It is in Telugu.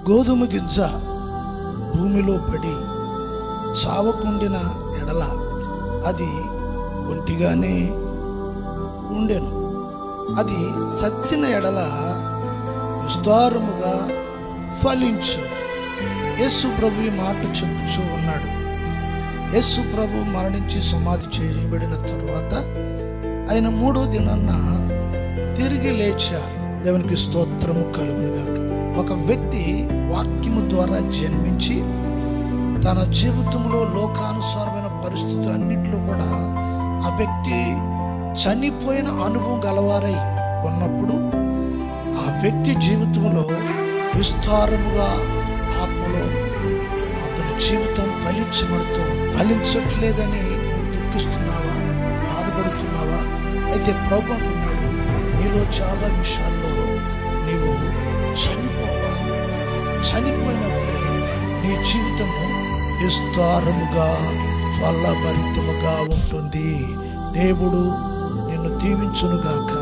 గోధుమ గింజ భూమిలో పడి చావకుండిన ఎడల అది ఒంటిగానే ఉండెను, అది చచ్చిన ఎడల విస్తారముగా ఫలించు. యేసు ప్రభు ఈ మాట చెప్పుచూ ఉన్నాడు. యేసు ప్రభు మరణించి సమాధి చేయబడిన తరువాత ఆయన 3వ దినాన్న తిరిగి లేచారు. దేవునికి స్తోత్రము కలుగునుగాక. ఒక వ్యక్తి వాక్యము ద్వారా జన్మించి తన జీవితంలో లోకానుసారమైన పరిస్థితులన్నింటిలో కూడా ఆ వ్యక్తి చనిపోయిన అనుభవం గలవారై ఉన్నప్పుడు ఆ వ్యక్తి జీవితంలో విస్తారముగా ఆత్మలో అతని జీవితం ఫలించట్లేదని నువ్వు దుఃఖిస్తున్నావా, బాధపడుతున్నావా? అయితే ప్రభు అంటున్నాడు, నీలో చాలా విషయాల్లో నీవు చనిపోయినప్పుడే నీ జీవితము విస్తారముగా ఫలభరితముగా ఉంటుంది. దేవుడు నిన్ను దీవించునుగాక.